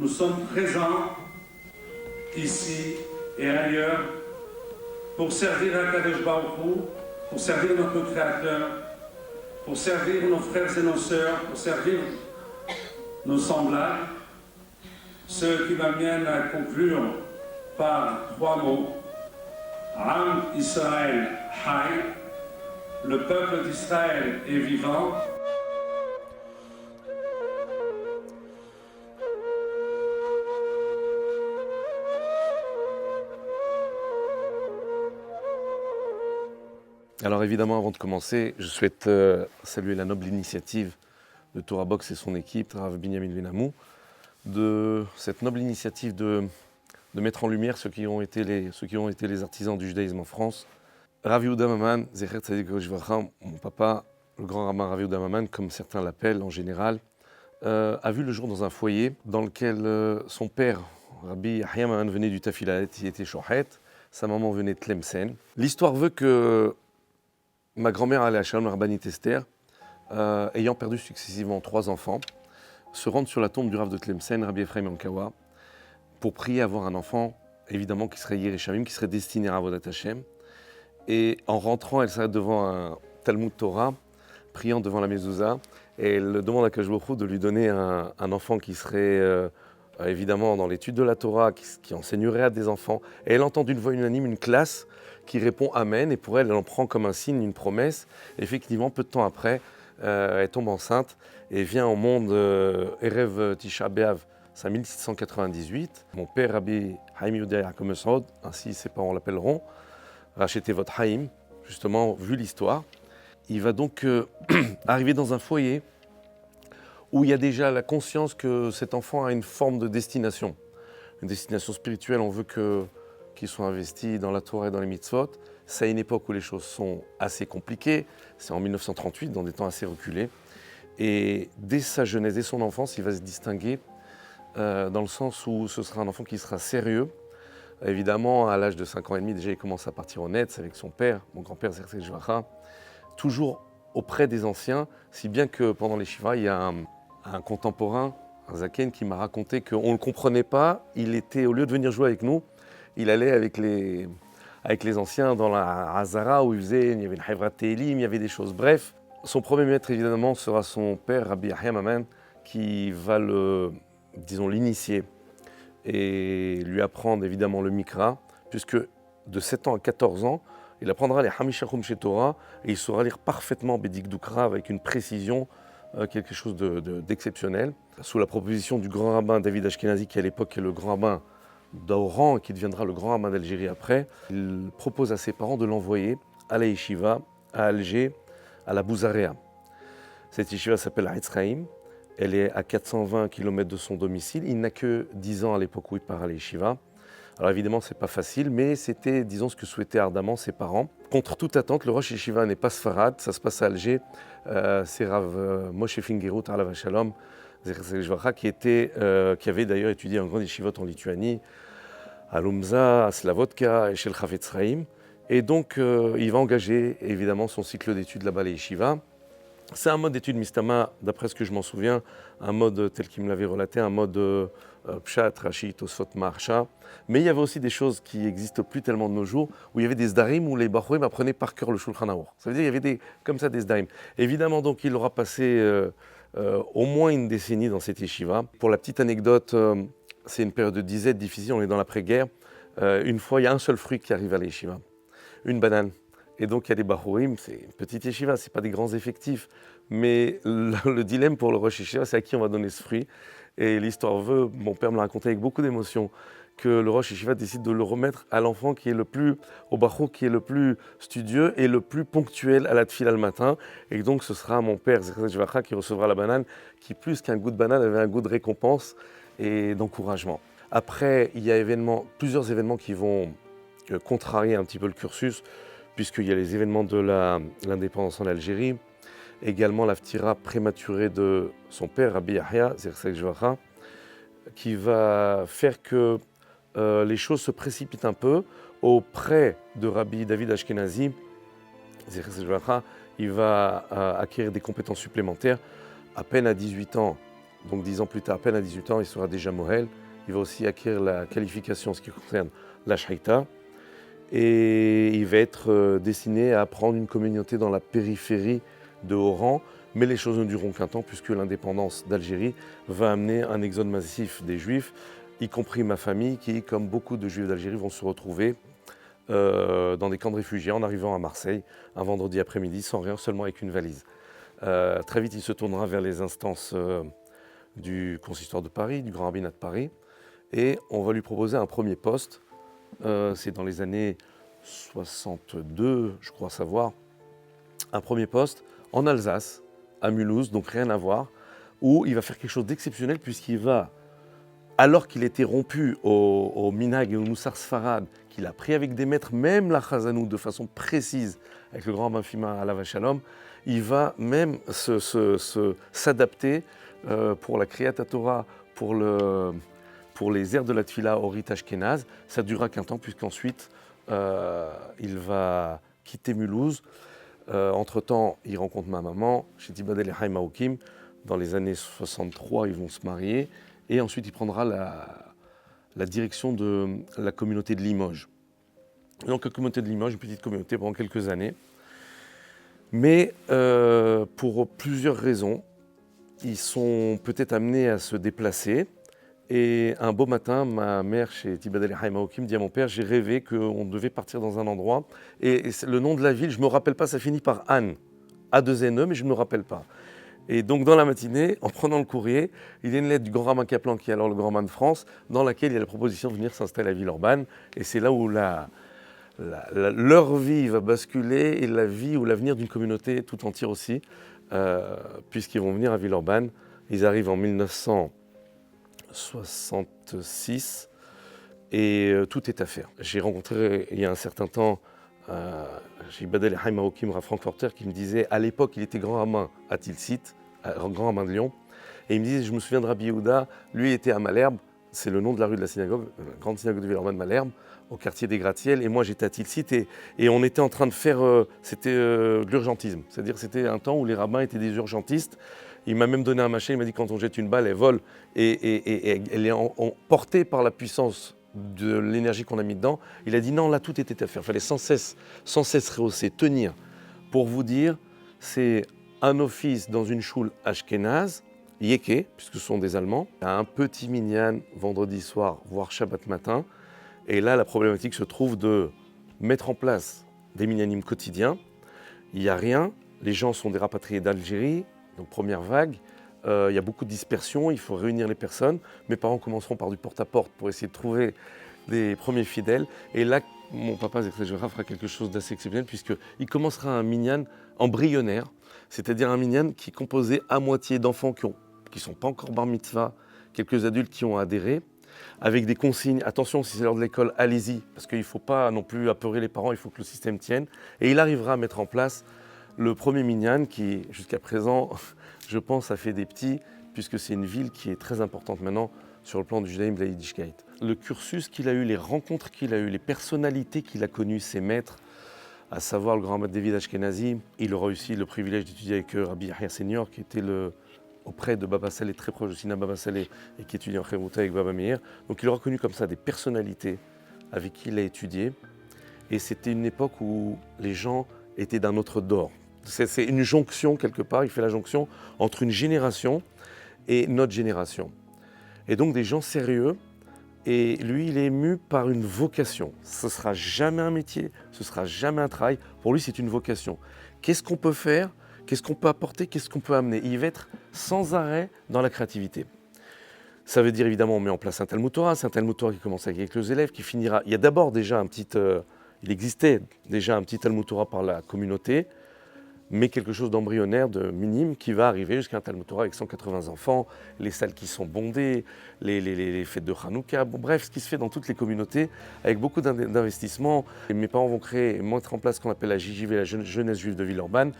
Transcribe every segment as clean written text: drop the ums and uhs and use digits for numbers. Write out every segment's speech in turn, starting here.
nous sommes présents ici et ailleurs pour servir Akadosh Baruch Hu, pour servir notre Créateur, pour servir nos frères et nos sœurs, pour servir nos semblables, ce qui m'amène à conclure par 3 mots. Am Israël Hay, le peuple d'Israël est vivant. Alors évidemment, avant de commencer, je souhaite saluer la noble initiative de Torah Box et son équipe, Rav Binyamin Ben-Amou, de cette noble initiative de mettre en lumière ceux qui ont été les artisans du judaïsme en France. Rav Yehuda Maman, Zecher Tzadik Levracha, mon papa, le grand rabbin Rav Yehuda Maman, comme certains l'appellent en général, a vu le jour dans un foyer dans lequel son père, Rabbi Yahya Maman, venait du Tafilalet, il était Shohet, sa maman venait de Tlemcen. L'histoire veut que ma grand-mère Aléa Shalom, la rabbinite Esther, ayant perdu successivement 3 enfants, se rende sur la tombe du Rav de Tlemcen, Rabbi Ephraim Yankawa, pour prier avoir un enfant, évidemment, qui serait Yereshamim, qui serait destiné à Avodat Hashem. Et en rentrant, elle s'arrête devant un Talmud Torah, priant devant la mezouza, et elle demande à Kadosh Baruch Hu de lui donner un enfant qui serait évidemment dans l'étude de la Torah, qui enseignerait à des enfants. Et elle entend d'une voix unanime une classe qui répond Amen, et pour elle, elle en prend comme un signe, une promesse. Et effectivement, peu de temps après, elle tombe enceinte et vient au monde Erev Tisha B'Av, c'est en 1698. Mon père, Rabbi Haim Yehuda Yaakov Mesrod, ainsi ses parents l'appelleront, racheter votre Haïm, justement, vu l'histoire. Il va donc arriver dans un foyer où il y a déjà la conscience que cet enfant a une forme de destination. Une destination spirituelle, on veut qu'il soit investi dans la Torah et dans les mitzvot. C'est à une époque où les choses sont assez compliquées. C'est en 1938, dans des temps assez reculés. Et dès sa jeunesse, dès son enfance, il va se distinguer dans le sens où ce sera un enfant qui sera sérieux. Évidemment, à l'âge de 5 ans et demi, déjà, il commence à partir au net avec son père, mon grand-père Zerzel Jvacha, toujours auprès des anciens, si bien que pendant les Shiva, il y a un contemporain, un Zaken, qui m'a raconté qu'on ne le comprenait pas. Il était, au lieu de venir jouer avec nous, il allait avec les anciens dans la Hazara où il y avait le Hevrat Tehilim, il y avait des choses. Bref, son premier maître, évidemment, sera son père, Rabbi Yahya Maman, qui va l'initier et lui apprendre évidemment le Mikra, puisque de 7 ans à 14 ans, il apprendra les Hamishachum chez Torah et il saura lire parfaitement Bédik Doukra avec une précision, quelque chose d'exceptionnel. Sous la proposition du grand rabbin David Ashkenazi, qui à l'époque est le grand rabbin d'Oran et qui deviendra le grand rabbin d'Algérie après, il propose à ses parents de l'envoyer à la yeshiva, à Alger, à la Bouzarea. Cette yeshiva s'appelle Haïtzraïm. Elle est à 420 km de son domicile. Il n'a que 10 ans à l'époque où il part à la yeshiva. Alors évidemment, ce n'est pas facile, mais c'était, disons, ce que souhaitaient ardemment ses parents. Contre toute attente, le Rosh Yeshiva n'est pas Sfarad, ça se passe à Alger. C'est Rav Moshe Fingerut Alav Shalom, qui avait d'ailleurs étudié en grande yeshivot en Lituanie, à Lumza, à Slavotka et chez le Chafetz Chaim. Et donc, il va engager évidemment son cycle d'études là-bas à la yeshiva. C'est un mode d'études Mistama, d'après ce que je m'en souviens, un mode tel qu'il me l'avait relaté, un mode Pshat, Rashi, Tosfot, Maharsha. Mais il y avait aussi des choses qui n'existent plus tellement de nos jours, où il y avait des Zdarim où les Bachorim apprenaient par cœur le Shulchan Aruch. Ça veut dire qu'il y avait comme ça des Zdarim. Évidemment, donc, il aura passé au moins une décennie dans cette yeshiva. Pour la petite anecdote, c'est une période de disette difficile, on est dans l'après-guerre. Une fois, il y a un seul fruit qui arrive à la yeshiva, une banane. Et donc, il y a des Bachorim, c'est une petite yeshiva, ce n'est pas des grands effectifs. Mais le dilemme pour le Rosh Yeshiva, c'est à qui on va donner ce fruit. Et l'histoire veut, mon père me l'a raconté avec beaucoup d'émotion, que le Rosh Yeshiva décide de le remettre à l'enfant qui est le plus, au Bachou, qui est le plus studieux et le plus ponctuel à la tefila le matin. Et donc, ce sera mon père, Zerzel Jvacha, qui recevra la banane, qui, plus qu'un goût de banane, avait un goût de récompense et d'encouragement. Après, il y a plusieurs événements qui vont contrarier un petit peu le cursus, puisqu'il y a les événements de l'indépendance en Algérie, également la ftira prématurée de son père, Rabbi Yahya, Zerzel Jvacha, qui va faire que les choses se précipitent un peu auprès de Rabbi David Ashkenazi. Zerzel Jvacha, il va acquérir des compétences supplémentaires. À peine à 18 ans, Donc 10 ans plus tard, à peine à 18 ans, il sera déjà Mohel. Il va aussi acquérir la qualification en ce qui concerne la Shahita. Et il va être destiné à prendre une communauté dans la périphérie de Oran. Mais les choses ne dureront qu'un temps puisque l'indépendance d'Algérie va amener un exode massif des Juifs, y compris ma famille qui, comme beaucoup de Juifs d'Algérie, vont se retrouver dans des camps de réfugiés en arrivant à Marseille un vendredi après-midi sans rien, seulement avec une valise. Très vite, il se tournera vers les instances du consistoire de Paris, du grand rabbinat de Paris, et on va lui proposer un premier poste. C'est dans les années 62, je crois savoir, un premier poste en Alsace, à Mulhouse, donc rien à voir, où il va faire quelque chose d'exceptionnel puisqu'il va, alors qu'il était rompu au Minhag et au Moussar Sfarad, qu'il a pris avec des maîtres, même la Chazanou, de façon précise, avec le grand rabbin Fima Alav Shalom, il va même s'adapter pour la Kriyat Torah, pour les airs de la Tfila au rite Ashkenaz. Ça ne durera qu'un temps puisqu'ensuite il va quitter Mulhouse. Entre-temps, il rencontre ma maman, chez Tibadel et Haïm Haoukim. Dans les années 63, ils vont se marier. Et ensuite, il prendra la direction de la communauté de Limoges. Donc, la communauté de Limoges, une petite communauté pendant quelques années. Mais pour plusieurs raisons, ils sont peut-être amenés à se déplacer. Et un beau matin, ma mère, chez Tibadel et Haïm Haoukim, dit à mon père, j'ai rêvé qu'on devait partir dans un endroit. Et le nom de la ville, je ne me rappelle pas, ça finit par Anne. A2NE, mais je ne me rappelle pas. Et donc, dans la matinée, en prenant le courrier, il y a une lettre du grand rabbin Kaplan, qui est alors le grand rabbin de France, dans laquelle il y a la proposition de venir s'installer à Villeurbanne. Et c'est là où leur vie va basculer et la vie ou l'avenir d'une communauté tout entière aussi, puisqu'ils vont venir à Villeurbanne. Ils arrivent en 1966 et tout est à faire. J'ai rencontré il y a un certain temps chez Badel et Haïm Haoukim, Rav Frankfurter, qui me disait, à l'époque il était grand rabbin à Tilsit, grand rabbin de Lyon, et il me disait, je me souviens de Rabbi Yehuda, lui était à Malherbe, c'est le nom de la rue de la synagogue, la grande synagogue de Villeurbanne Malherbe, au quartier des Gratte-Ciel, et moi j'étais à Tilsit et on était en train de faire, c'était de l'urgentisme, c'est-à-dire c'était un temps où les rabbins étaient des urgentistes. Il m'a même donné un machin, il m'a dit quand on jette une balle, elle vole et elle est portée par la puissance de l'énergie qu'on a mis dedans. Il a dit non, là tout était à faire, il fallait sans cesse rehausser, tenir. Pour vous dire, c'est un office dans une choule ashkénaze, Yeke, puisque ce sont des Allemands, un petit minyan vendredi soir, voire Shabbat matin. Et là, la problématique se trouve de mettre en place des minyanim quotidiens. Il n'y a rien, les gens sont des rapatriés d'Algérie, donc première vague. Il y a beaucoup de dispersion, il faut réunir les personnes. Mes parents commenceront par du porte-à-porte pour essayer de trouver des premiers fidèles. Et là, mon papa Zéchéra fera quelque chose d'assez exceptionnel puisqu'il commencera un minyan embryonnaire, c'est-à-dire un minyan qui est composé à moitié d'enfants qui ne sont pas encore bar mitzvah, quelques adultes qui ont adhéré, avec des consignes. Attention, si c'est l'heure de l'école, allez-y, parce qu'il ne faut pas non plus apeurer les parents, il faut que le système tienne. Et il arrivera à mettre en place le premier minyan qui, jusqu'à présent, je pense, a fait des petits, puisque c'est une ville qui est très importante maintenant sur le plan du judaïsme de la Yiddishkeit. Le cursus qu'il a eu, les rencontres qu'il a eues, les personnalités qu'il a connues, ses maîtres, à savoir le grand Rav David Ashkenazi, il aura aussi le privilège d'étudier avec Rabbi Yahya Senior, qui était auprès de Baba Saleh, très proche de Sina Baba Saleh, et qui étudie en Chevouta avec Baba Meir. Donc il aura connu comme ça des personnalités avec qui il a étudié. Et c'était une époque où les gens étaient d'un autre d'or. C'est une jonction quelque part, il fait la jonction entre une génération et notre génération. Et donc des gens sérieux, et lui il est ému par une vocation. Ce ne sera jamais un métier, ce ne sera jamais un travail, pour lui c'est une vocation. Qu'est-ce qu'on peut faire ? Qu'est-ce qu'on peut apporter ? Qu'est-ce qu'on peut amener ? Il va être sans arrêt dans la créativité. Ça veut dire évidemment on met en place un Talmud Torah qui commence avec les élèves, qui finira... Il y a d'abord déjà il existait déjà un petit Talmud Torah par la communauté, mais quelque chose d'embryonnaire, de minime, qui va arriver jusqu'à un Talmud Torah avec 180 enfants, les salles qui sont bondées, les fêtes de Hanouka, bon, bref, ce qui se fait dans toutes les communautés, avec beaucoup d'investissements. Mes parents vont mettre en place ce qu'on appelle la JJV, la jeunesse juive de Villeurbanne,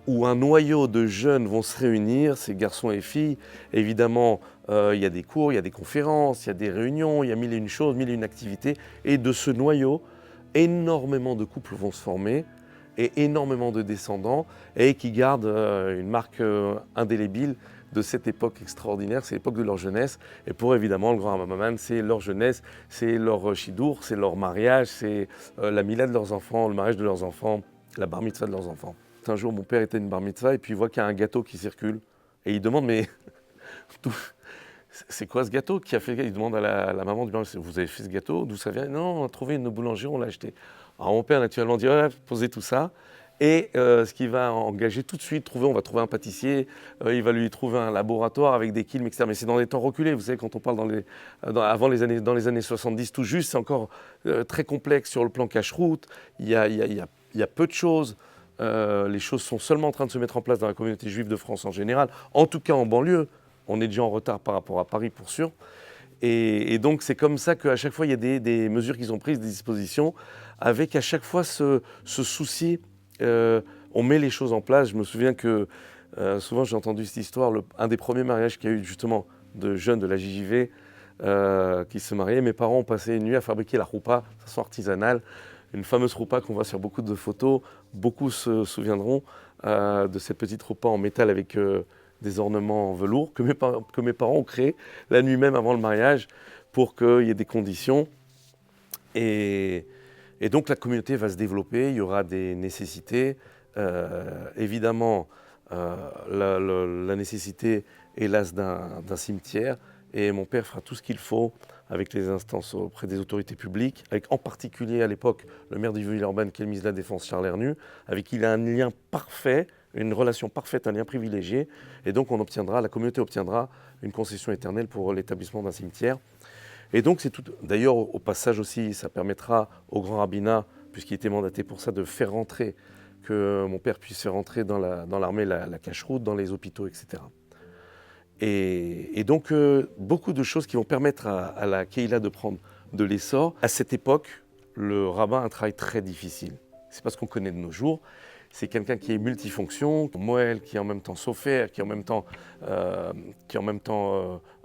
où un noyau de jeunes vont se réunir, ces garçons et filles. Évidemment, il y a des cours, il y a des conférences, il y a des réunions, il y a mille et une choses, mille et une activités. Et de ce noyau, énormément de couples vont se former, et énormément de descendants, et qui gardent une marque indélébile de cette époque extraordinaire, c'est l'époque de leur jeunesse. Et pour évidemment le grand Ramaman, c'est leur jeunesse, c'est leur shidour, c'est leur mariage, c'est la mila de leurs enfants, le mariage de leurs enfants, la bar mitzvah de leurs enfants. Un jour, mon père était à une bar mitzvah et puis il voit qu'il y a un gâteau qui circule. Et il demande, mais c'est quoi ce gâteau qui a fait? Il demande à la maman du bar mitzvah, vous avez fait ce gâteau? D'où ça vient? Non, on a trouvé une boulangerie, on l'a acheté. Alors mon père naturellement dit, ouais, posez tout ça. Et ce qu'il va engager tout de suite, on va trouver un pâtissier, il va lui trouver un laboratoire avec des kilns, etc. Mais c'est dans des temps reculés, vous savez, quand on parle dans les années 70 tout juste, c'est encore très complexe sur le plan cache-route, il y a peu de choses. Les choses sont seulement en train de se mettre en place dans la communauté juive de France en général, en tout cas en banlieue. On est déjà en retard par rapport à Paris pour sûr. Et donc c'est comme ça qu'à chaque fois il y a des mesures qu'ils ont prises, des dispositions, avec à chaque fois ce souci. On met les choses en place. Je me souviens que souvent j'ai entendu cette histoire, un des premiers mariages qu'il y a eu justement de jeunes de la JJV qui se mariaient. Mes parents ont passé une nuit à fabriquer la roupa de façon artisanale, une fameuse roupa qu'on voit sur beaucoup de photos. Beaucoup se souviendront de cette petite roupa en métal avec des ornements en velours que mes parents ont créé la nuit même avant le mariage pour qu'il y ait des conditions. Et donc la communauté va se développer, il y aura des nécessités. Évidemment, la nécessité, hélas, d'un cimetière. Et mon père fera tout ce qu'il faut avec les instances auprès des autorités publiques, avec en particulier à l'époque le maire de Villeurbanne, qui est le ministre de la Défense, Charles Hernu, avec qui il a un lien parfait, une relation parfaite, un lien privilégié. Et donc la communauté obtiendra une concession éternelle pour l'établissement d'un cimetière. Et donc, c'est tout. D'ailleurs, au passage aussi, ça permettra au grand rabbinat, puisqu'il était mandaté pour ça, de faire rentrer, que mon père puisse faire rentrer dans l'armée la cache-route, dans les hôpitaux, etc. Et donc, beaucoup de choses qui vont permettre à la Keïla de prendre de l'essor. À cette époque, le rabbin a un travail très difficile. C'est pas ce qu'on connaît de nos jours. C'est quelqu'un qui est multifonction, Moël, qui est en même temps sofer, qui en même temps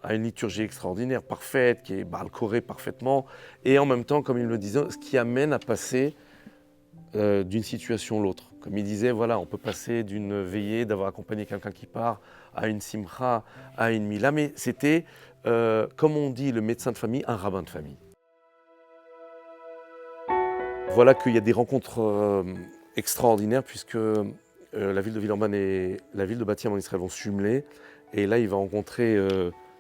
a une liturgie extraordinaire, parfaite, qui est Baal Koré parfaitement, et en même temps, comme il me le disait, ce qui amène à passer d'une situation à l'autre. Comme il disait, voilà, on peut passer d'une veillée, d'avoir accompagné quelqu'un qui part, à une simcha, à une mila, mais c'était, comme on dit le médecin de famille, un rabbin de famille. Voilà qu'il y a des rencontres extraordinaire puisque la ville de Villeurbanne et la ville de Bat Yam en Israël vont se jumeler. Et là, il va rencontrer,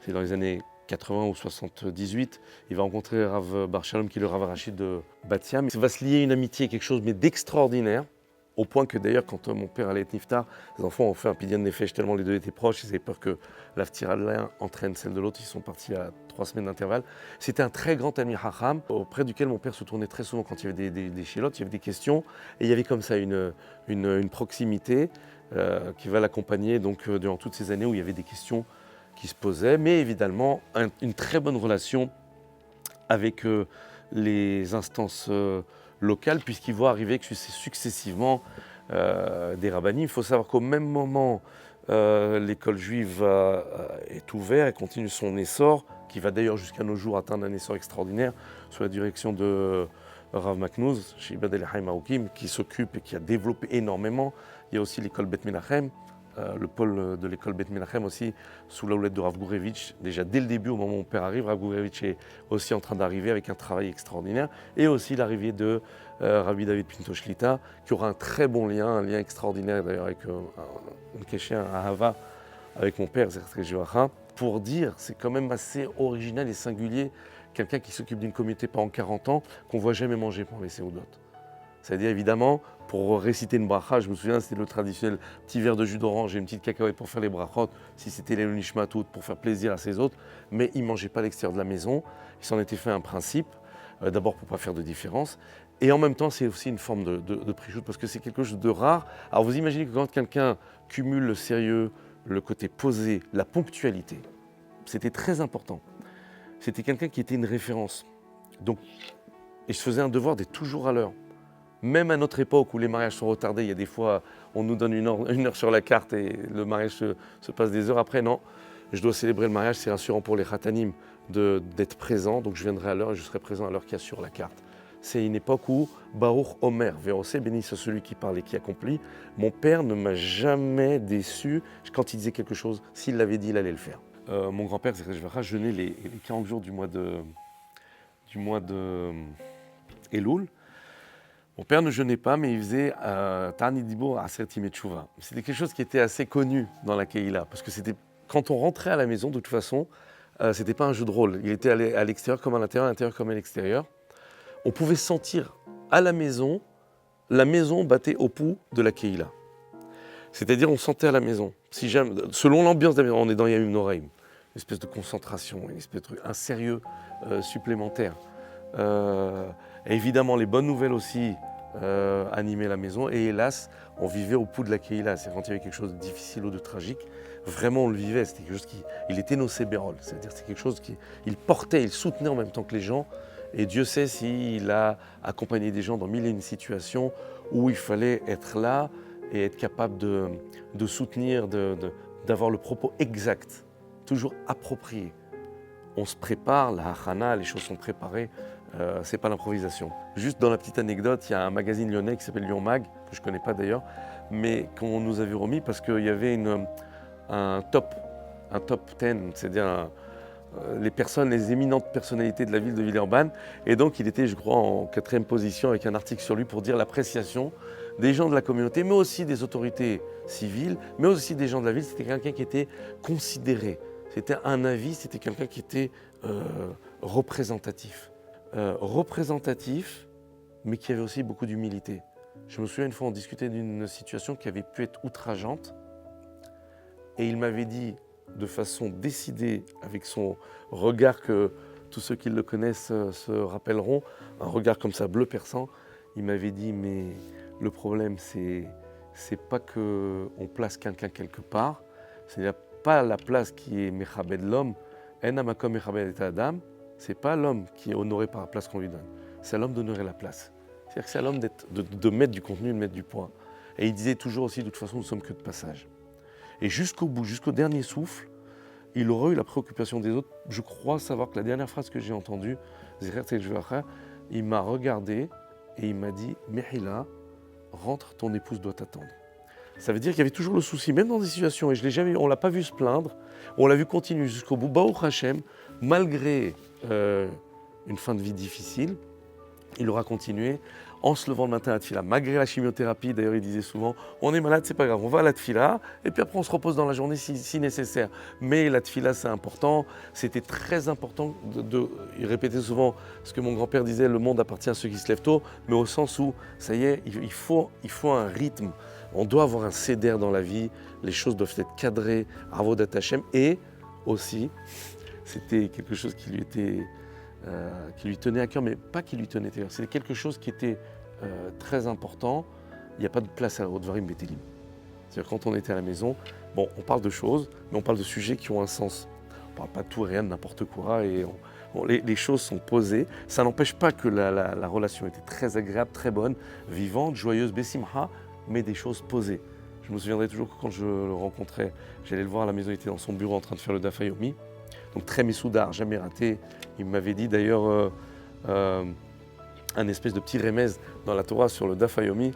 c'est dans les années 80 ou 78, il va rencontrer Rav Bar Shalom, qui est le Rav Rachid de Bat Yam. Il va se lier une amitié, quelque chose mais d'extraordinaire, au point que d'ailleurs, quand mon père allait être niftar, les enfants ont fait un pidyon nefesh tellement les deux étaient proches, ils avaient peur que la ftira de l'un entraîne celle de l'autre. Ils sont partis à 3 semaines d'intervalle. C'était un très grand ami Hacham, auprès duquel mon père se tournait très souvent quand il y avait des chélotes, il y avait des questions, et il y avait comme ça une proximité qui va l'accompagner donc, durant toutes ces années où il y avait des questions qui se posaient, mais évidemment une très bonne relation avec les instances locales, puisqu'il voit arriver successivement des rabbinim. Il faut savoir qu'au même moment, l'école juive est ouverte, elle continue son essor, qui va d'ailleurs jusqu'à nos jours atteindre un essor extraordinaire sous la direction de Rav Maknouz, chez Ibad El-Haïm Aoukim, qui s'occupe et qui a développé énormément. Il y a aussi l'école Bet Menachem, le pôle de l'école Bet Menachem aussi, sous la houlette de Rav Gourevitch. Déjà dès le début, au moment où mon père arrive, Rav Gourevitch est aussi en train d'arriver avec un travail extraordinaire. Et aussi l'arrivée de Rabbi David Pinto Shlita, qui aura un très bon lien, un lien extraordinaire d'ailleurs avec un kéché, un ahava, avec mon père, Zertre Joachim. Pour dire, c'est quand même assez original et singulier, quelqu'un qui s'occupe d'une communauté pendant 40 ans, qu'on ne voit jamais manger pendant les séoudotes. C'est-à-dire évidemment, pour réciter une bracha, je me souviens, c'était le traditionnel petit verre de jus d'orange et une petite cacahuète pour faire les brachot, si c'était les nishmatout, pour faire plaisir à ses autres, mais il ne mangeait pas à l'extérieur de la maison. Il s'en était fait un principe, d'abord pour ne pas faire de différence, et en même temps, c'est aussi une forme de prichout, parce que c'est quelque chose de rare. Alors vous imaginez que quand quelqu'un cumule le sérieux, le côté posé, la ponctualité, c'était très important. C'était quelqu'un qui était une référence. Donc, et je faisais un devoir d'être toujours à l'heure. Même à notre époque où les mariages sont retardés, il y a des fois, on nous donne une heure sur la carte et le mariage se passe des heures après. Non, je dois célébrer le mariage, c'est rassurant pour les khatanim d'être présent. Donc je viendrai à l'heure et je serai présent à l'heure qu'il y a sur la carte. c'est une époque où Baruch Omer, Vérocé, béni soit celui qui parle et qui accomplit. Mon père ne m'a jamais déçu quand il disait quelque chose, s'il l'avait dit, il allait le faire. Mon grand-père, jeûnait les 40 jours du mois de Elul. Mon père ne jeûnait pas, mais il faisait Ta'ani Dibour Aser Timei Teshuvah. C'était quelque chose qui était assez connu dans la Keïla, parce que c'était quand on rentrait à la maison, de toute façon, c'était pas un jeu de rôle. Il était à l'extérieur comme à l'intérieur comme à l'extérieur. On pouvait sentir à la maison battait au pouls de la Keïla. C'est-à-dire, on sentait à la maison. Si jamais, selon l'ambiance de la maison, on est dans Yamim Noraim, une espèce de concentration, un sérieux supplémentaire. Et évidemment, les bonnes nouvelles aussi animaient la maison. Et hélas, on vivait au pouls de la Keïla. C'est quand il y avait quelque chose de difficile ou de tragique, vraiment on le vivait. C'était quelque chose il était nos sébérol. C'est-à-dire, c'est quelque chose qu'il portait, il soutenait en même temps que les gens. Et Dieu sait s'il a accompagné des gens dans mille et une situations où il fallait être là et être capable de soutenir, d'avoir le propos exact, toujours approprié. On se prépare, la hachana, les choses sont préparées, c'est pas l'improvisation. Juste dans la petite anecdote, il y a un magazine lyonnais qui s'appelle Lyon Mag, que je connais pas d'ailleurs, mais qu'on nous avait remis parce qu'il y avait un top 10, c'est-à-dire les éminentes personnalités de la ville de Villeurbanne. Et donc il était, je crois, en 4e position avec un article sur lui pour dire l'appréciation des gens de la communauté, mais aussi des autorités civiles, mais aussi des gens de la ville. C'était quelqu'un qui était considéré. C'était un avis, c'était quelqu'un qui était représentatif. Représentatif, mais qui avait aussi beaucoup d'humilité. Je me souviens une fois, on discutait d'une situation qui avait pu être outrageante, et il m'avait dit de façon décidée, avec son regard que tous ceux qui le connaissent se rappelleront, un regard comme ça bleu perçant, il m'avait dit, mais le problème c'est pas qu'on place quelqu'un quelque part, c'est pas la place qui est mechabed l'homme, en amakom mechabed et adam, c'est pas l'homme qui est honoré par la place qu'on lui donne, c'est à l'homme d'honorer la place. C'est-à-dire que c'est à l'homme de mettre du contenu, de mettre du point. Et il disait toujours aussi, de toute façon, nous ne sommes que de passage. Et jusqu'au bout, jusqu'au dernier souffle, il aurait eu la préoccupation des autres. Je crois savoir que la dernière phrase que j'ai entendue, il m'a regardé et il m'a dit « Mehila, rentre, ton épouse doit t'attendre ». Ça veut dire qu'il y avait toujours le souci, même dans des situations, et on ne l'a pas vu se plaindre, on l'a vu continuer jusqu'au bout. Baruch Hashem, malgré une fin de vie difficile, il aura continué en se levant le matin à la tfila. Malgré la chimiothérapie, d'ailleurs il disait souvent, on est malade, c'est pas grave, on va à la tfila, et puis après on se repose dans la journée si nécessaire. Mais la tfila c'est important, c'était très important, il répétait souvent ce que mon grand-père disait, le monde appartient à ceux qui se lèvent tôt, mais au sens où, ça y est, il faut un rythme, on doit avoir un seder dans la vie, les choses doivent être cadrées, avodat Hashem, et aussi, c'était quelque chose qui lui tenait à cœur, mais pas qui lui tenait à cœur, c'était quelque chose qui était très important. Il n'y a pas de place à Odvarim Betelim. C'est-à-dire quand on était à la maison, bon, on parle de choses, mais on parle de sujets qui ont un sens. On ne parle pas de tout et rien, de n'importe quoi, et les choses sont posées. Ça n'empêche pas que la relation était très agréable, très bonne, vivante, joyeuse, bessimha, mais des choses posées. Je me souviendrai toujours que quand je le rencontrais, j'allais le voir à la maison, il était dans son bureau en train de faire le Daf Yomi. Donc très messoudar, jamais raté. Il m'avait dit d'ailleurs un espèce de petit remez dans la Torah sur le Daf Yomi.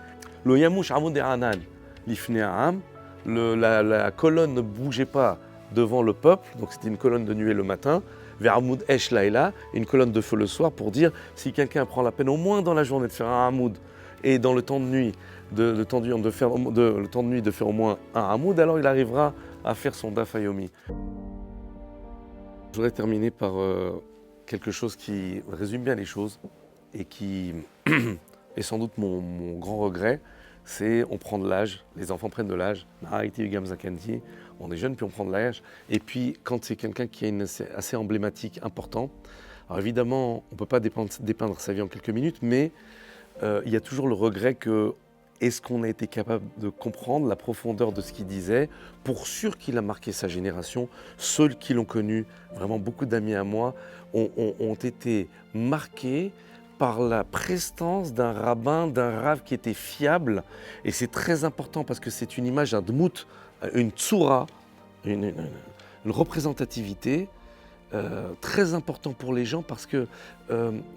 Lo yamush amud ha'anan lifnei ha'am. La colonne ne bougeait pas devant le peuple, donc c'était une colonne de nuée le matin. Vers Hamoud Esh Laïla, une colonne de feu le soir, pour dire si quelqu'un prend la peine au moins dans la journée de faire un Hamoud et dans le temps de nuit de faire au moins un Hamoud, alors il arrivera à faire son Daf Yomi. Je voudrais terminer par quelque chose qui résume bien les choses et qui est sans doute mon grand regret, c'est on prend de l'âge, les enfants prennent de l'âge, on est jeune puis on prend de l'âge, et puis quand c'est quelqu'un qui est assez emblématique, important, alors évidemment on ne peut pas dépeindre sa vie en quelques minutes, mais il y a toujours le regret que est-ce qu'on a été capable de comprendre la profondeur de ce qu'il disait? Pour sûr qu'il a marqué sa génération. Ceux qui l'ont connu, vraiment beaucoup d'amis à moi, ont été marqués par la prestance d'un rabbin, d'un rav qui était fiable. Et c'est très important parce que c'est une image, un dmout, une tsoura, une représentativité très important pour les gens parce que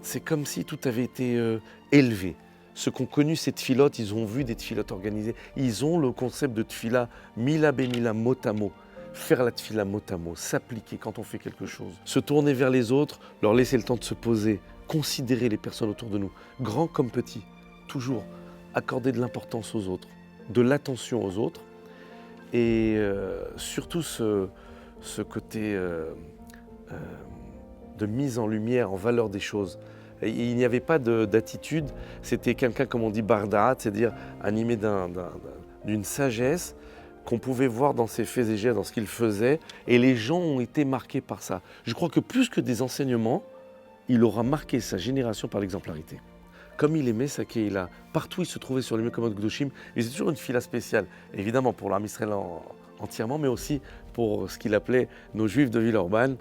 c'est comme si tout avait été élevé. Ceux qui ont connu ces tfilotes, ils ont vu des tfilotes organisées. Ils ont le concept de tfila, mila bemila, mot à mot. Faire la tfila mot à mot, s'appliquer quand on fait quelque chose. Se tourner vers les autres, leur laisser le temps de se poser, considérer les personnes autour de nous, grands comme petits, toujours accorder de l'importance aux autres, de l'attention aux autres et surtout ce côté de mise en lumière, en valeur des choses. Et il n'y avait pas d'attitude, c'était quelqu'un, comme on dit, bardaat, c'est-à-dire animé d'une sagesse qu'on pouvait voir dans ses faits et gestes, dans ce qu'il faisait, et les gens ont été marqués par ça. Je crois que plus que des enseignements, il aura marqué sa génération par l'exemplarité. Comme il aimait sa Keïla, partout il se trouvait sur les Mekomot Gdoshim, il faisait toujours une fila spéciale, évidemment pour l'Am Israël entièrement, mais aussi pour ce qu'il appelait nos Juifs de Villeurbanne.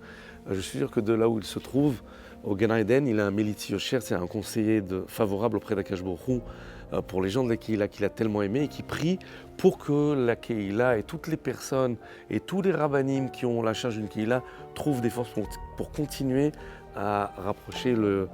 Je suis sûr que de là où il se trouve, au Gan Eden, il a un Melitzi Yosher, c'est un conseiller favorable auprès d'Akash Baruch Hu, pour les gens de la Keïla qu'il a tellement aimé et qui prie pour que la Keïla et toutes les personnes et tous les rabbanim qui ont la charge d'une Keïla trouvent des forces pour continuer à rapprocher le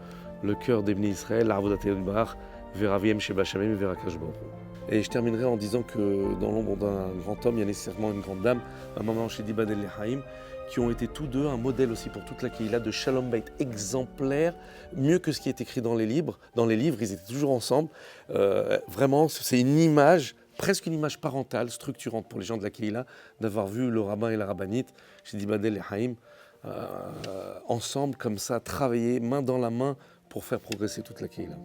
cœur des Bnei Israël, l'Arvodat Yodbar, vers Aviem Sheba Shamim et vers Akash Baruch Hu. Et je terminerai en disant que dans l'ombre d'un grand homme, il y a nécessairement une grande dame, un maman chez Dibad el-Lehaim, qui ont été tous deux un modèle aussi pour toute la Keïla de Shalom Bait exemplaire, mieux que ce qui est écrit dans les livres. Dans les livres, ils étaient toujours ensemble. Vraiment, c'est une image, presque une image parentale, structurante pour les gens de la Keïla, d'avoir vu le rabbin et la rabbinite chez Dibad el-Lehaim ensemble, comme ça, travailler main dans la main pour faire progresser toute la Keïla.